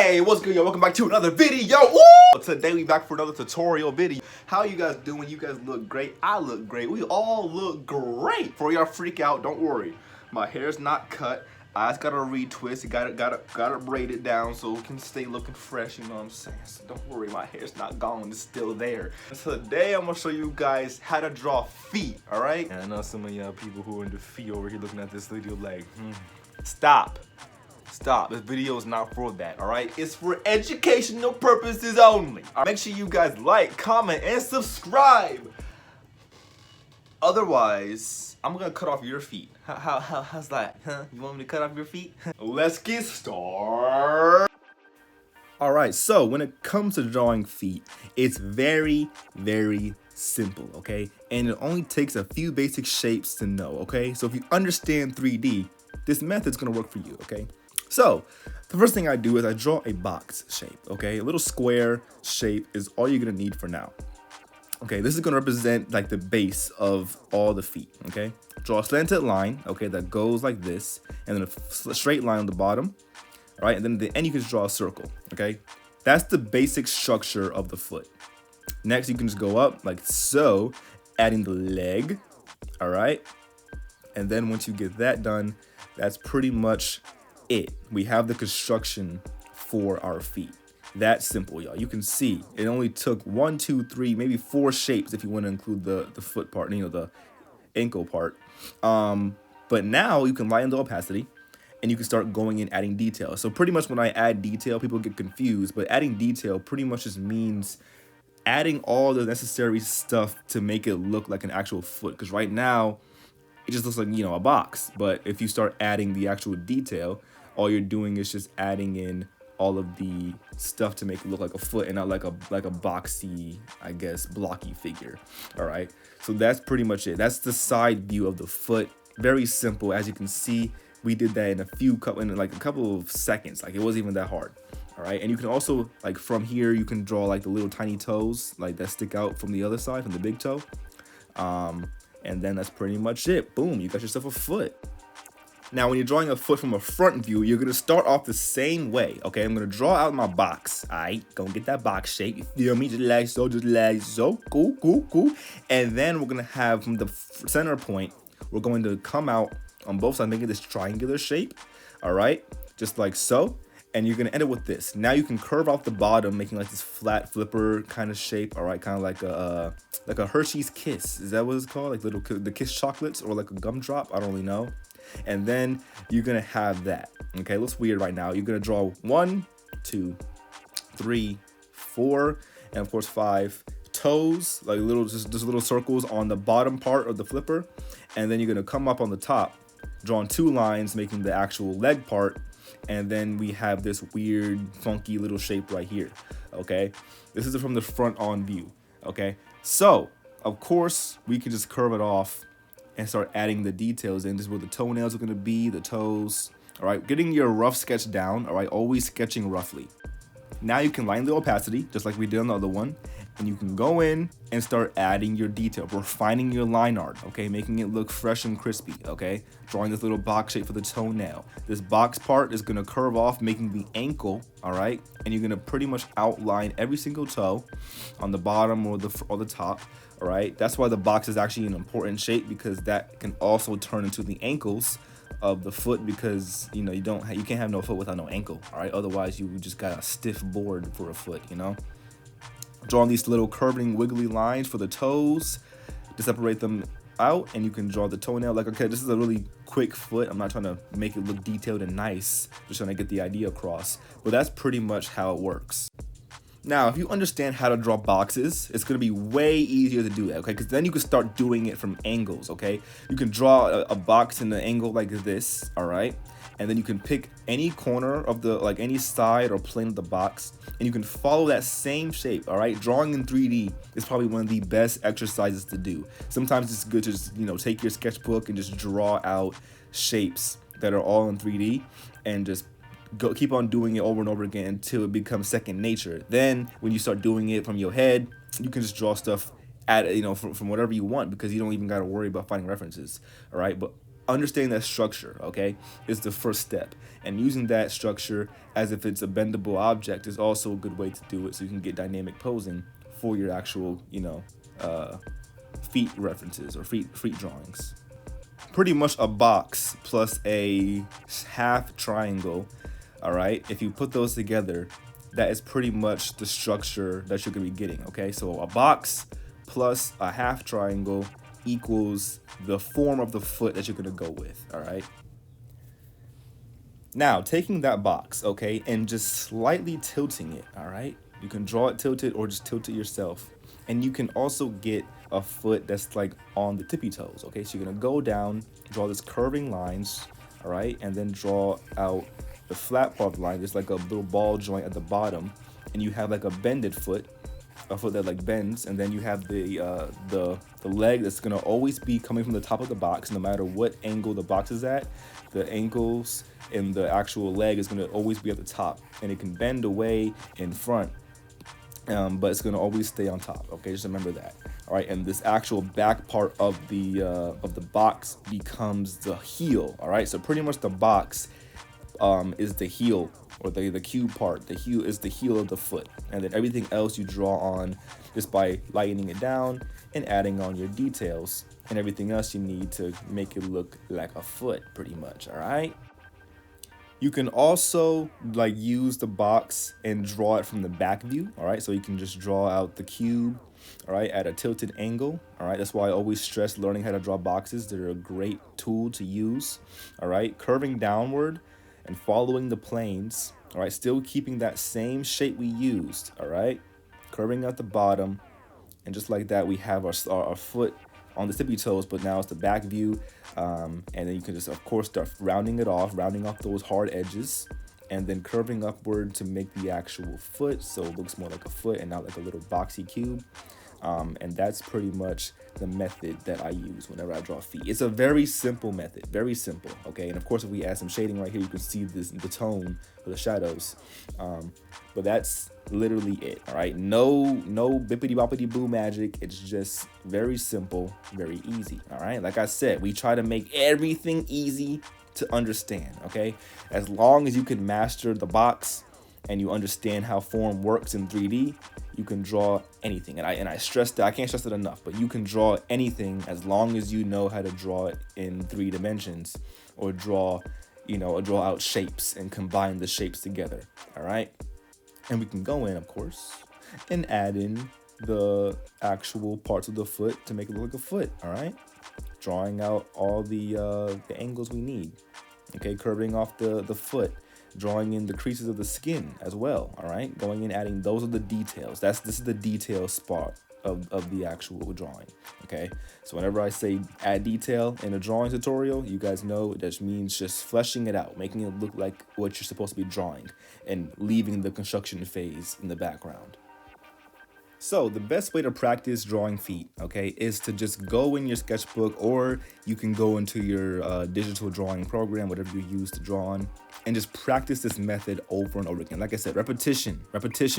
Hey, what's good, y'all? Welcome back to another video. Woo! Today we back for another tutorial video. How you guys doing? You guys look great. I look great. We all look great. Before y'all freak out, don't worry. My hair's not cut. I just got to retwist. Got to braid it down so it can stay looking fresh. You know what I'm saying? So don't worry, my hair's not gone. It's still there. Today I'm gonna show you guys how to draw feet. All right? And I know some of y'all people who are into feet over here looking at this video like, stop. This video is not for that, all right? It's for educational purposes only. Make sure you guys like, comment, and subscribe. Otherwise, I'm gonna cut off your feet. How's that? Huh? You want me to cut off your feet? Let's get started. All right, so when it comes to drawing feet, it's very, very simple, okay? And it only takes a few basic shapes to know, okay? So if you understand 3D, this method's gonna work for you, okay? So, the first thing I do is I draw a box shape, okay? A little square shape is all you're gonna need for now. Okay, this is gonna represent like the base of all the feet, okay? Draw a slanted line, okay, that goes like this, and then a straight line on the bottom, all right? And then at the end you can just draw a circle, okay? That's the basic structure of the foot. Next, you can just go up like so, adding the leg, all right? And then once you get that done, that's pretty much it. We have the construction for our feet. That's simple, y'all. You can see it only took 1, 2, 3, maybe 4 shapes if you want to include the foot part, you know, the ankle part. But now you can lighten the opacity and you can start going and adding detail. So pretty much when I add detail, people get confused, but adding detail pretty much just means adding all the necessary stuff to make it look like an actual foot. Because right now it just looks like, you know, a box. But if you start adding the actual detail, all you're doing is just adding in all of the stuff to make it look like a foot and not like a boxy, I guess, blocky figure. All right, so that's pretty much it. That's the side view of the foot. Very simple. As you can see, we did that in a couple of seconds. Like, it wasn't even that hard. All right, and you can also, like, from here you can draw like the little tiny toes like that stick out from the other side, from the big toe. And then that's pretty much it. Boom, you got yourself a foot. Now, when you're drawing a foot from a front view, you're gonna start off the same way, okay? I'm gonna draw out my box, all right? Gonna get that box shape, you feel me? Just like so, cool. And then we're gonna have from the center point, we're going to come out on both sides, making this triangular shape, all right? Just like so. And you're gonna end it with this. Now you can curve out the bottom, making like this flat flipper kind of shape, all right? Kind of like a Hershey's Kiss. Is that what it's called? Like the Kiss chocolates, or like a gumdrop? I don't really know. And then you're gonna have that. Okay, it looks weird right now. You're gonna draw 1, 2, 3, 4, and of course 5 toes, like just little circles on the bottom part of the flipper. And then you're gonna come up on the top, drawing 2 lines, making the actual leg part. And then we have this weird, funky little shape right here. Okay, this is from the front on view. Okay, so of course we can just curve it off and start adding the details in. This is where the toenails are gonna be, the toes. All right, getting your rough sketch down, all right, always sketching roughly. Now you can lighten the opacity, just like we did on the other one, and you can go in and start adding your detail, refining your line art, okay, making it look fresh and crispy, okay? Drawing this little box shape for the toenail. This box part is gonna curve off, making the ankle, all right? And you're gonna pretty much outline every single toe on the bottom or the top, all right? That's why the box is actually an important shape, because that can also turn into the ankles of the foot, because you know you can't have no foot without no ankle, all right? Otherwise you just got a stiff board for a foot, you know? Drawing these little curving wiggly lines for the toes to separate them out, and you can draw the toenail. Like, okay, this is a really quick foot. I'm not trying to make it look detailed and nice, just trying to get the idea across. But that's pretty much how it works. Now, if you understand how to draw boxes, it's gonna be way easier to do that, okay? Because then you can start doing it from angles, okay? You can draw a box in the angle like this, all right? And then you can pick any corner of any side or plane of the box, and you can follow that same shape, all right? Drawing in 3D is probably one of the best exercises to do. Sometimes it's good to just, you know, take your sketchbook and just draw out shapes that are all in 3D and just keep on doing it over and over again until it becomes second nature. Then when you start doing it from your head, you can just draw stuff from whatever you want, because you don't even got to worry about finding references, all right? But understanding that structure, okay, is the first step. And using that structure as if it's a bendable object is also a good way to do it, so you can get dynamic posing for your actual, feet references or feet drawings. Pretty much a box plus a half triangle, all right? If you put those together, that is pretty much the structure that you're gonna be getting, okay? So a box plus a half triangle equals the form of the foot that you're gonna go with, all right? Now, taking that box, okay, and just slightly tilting it, all right? You can draw it tilted or just tilt it yourself. And you can also get a foot that's like on the tippy toes, okay? So you're gonna go down, draw this curving lines, all right? And then draw out the flat part of the line. There's like a little ball joint at the bottom, and you have like a bended foot, a foot that like bends, and then you have the leg that's gonna always be coming from the top of the box, no matter what angle the box is at. The ankles and the actual leg is gonna always be at the top, and it can bend away in front, but it's gonna always stay on top. Okay, just remember that. All right, and this actual back part of the box becomes the heel. All right, so pretty much the box is the heel, or the cube part. The heel is the heel of the foot, and then everything else you draw on just by lightening it down and adding on your details and everything else you need to make it look like a foot, pretty much. All right. You can also like use the box and draw it from the back view. All right, so you can just draw out the cube, all right, at a tilted angle. All right, that's why I always stress learning how to draw boxes. They're a great tool to use. All right, curving downward and following the planes. All right, still keeping that same shape we used. All right, curving at the bottom, and just like that, we have our foot on the tippy toes, but now it's the back view. And then you can just, of course, start rounding off those hard edges, and then curving upward to make the actual foot so it looks more like a foot and not like a little boxy cube. And that's pretty much the method that I use whenever I draw feet. It's a very simple method, very simple, okay? And of course, if we add some shading right here, you can see the tone for the shadows. But that's literally it, all right? No bippity boppity boo magic. It's just very simple, very easy, all right? Like I said, we try to make everything easy to understand, okay? As long as you can master the box and you understand how form works in 3D, you can draw anything. And I stress that, I can't stress it enough, but you can draw anything as long as you know how to draw it in 3 dimensions, or draw out shapes and combine the shapes together, all right? And we can go in, of course, and add in the actual parts of the foot to make it look like a foot, all right? Drawing out all the angles we need, okay? Curving off the foot, drawing in the creases of the skin as well, all right? Going in, adding, those are the details. This is the detail spot of the actual drawing, okay? So whenever I say add detail in a drawing tutorial, you guys know that means just fleshing it out, making it look like what you're supposed to be drawing, and leaving the construction phase in the background. So the best way to practice drawing feet, okay, is to just go in your sketchbook, or you can go into your digital drawing program, whatever you use to draw on, and just practice this method over and over again. Like I said, repetition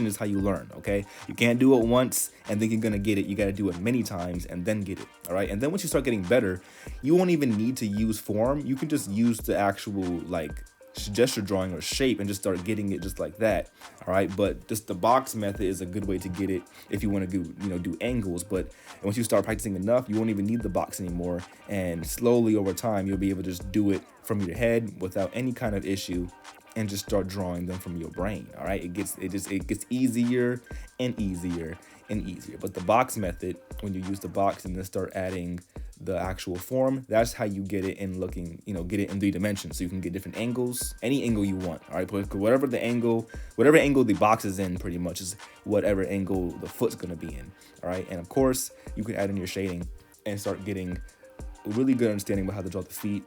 is how you learn, okay? You can't do it once and think you're gonna get it. You gotta do it many times and then get it, all right? And then once you start getting better, you won't even need to use form. You can just use the actual like gesture drawing or shape and just start getting it just like that, all right? But just the box method is a good way to get it if you want to do angles. But once you start practicing enough, you won't even need the box anymore, and slowly over time you'll be able to just do it from your head without any kind of issue, and just start drawing them from your brain, all right? It gets easier and easier and easier. But the box method, when you use the box and then start adding the actual form, that's how you get it in get it in 3 dimensions, so you can get different angles, any angle you want, all right? But whatever angle the box is in, pretty much is whatever angle the foot's gonna be in, all right? And of course, you can add in your shading and start getting a really good understanding about how to draw the feet.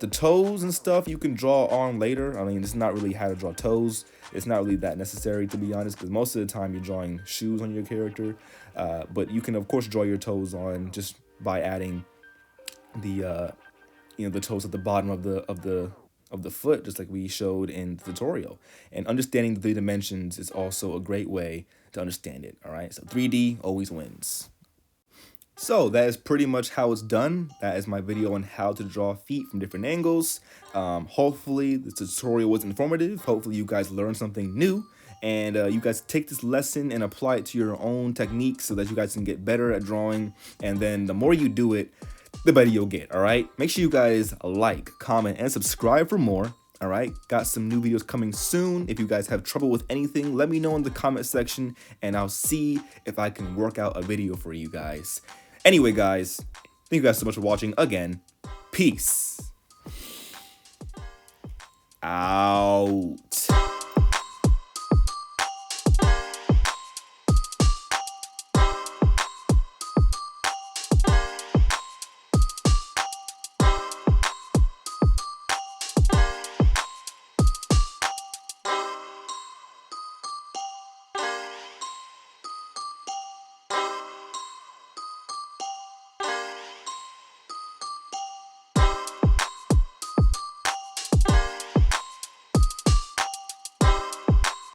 The toes and stuff you can draw on later. I mean, it's not really how to draw toes. It's not really that necessary, to be honest, because most of the time you're drawing shoes on your character. But you can, of course, draw your toes on just by adding the toes at the bottom of the foot, just like we showed in the tutorial. And understanding the 3 dimensions is also a great way to understand it, all right? So 3D always wins. So that is pretty much how it's done. That is my video on how to draw feet from different angles. Hopefully this tutorial was informative. Hopefully you guys learned something new, and you guys take this lesson and apply it to your own techniques so that you guys can get better at drawing. And then the more you do it, the better you'll get. All right, make sure you guys like, comment, and subscribe for more. All right, got some new videos coming soon. If you guys have trouble with anything, let me know in the comment section and I'll see if I can work out a video for you guys. Anyway, guys, thank you guys so much for watching again. Peace out.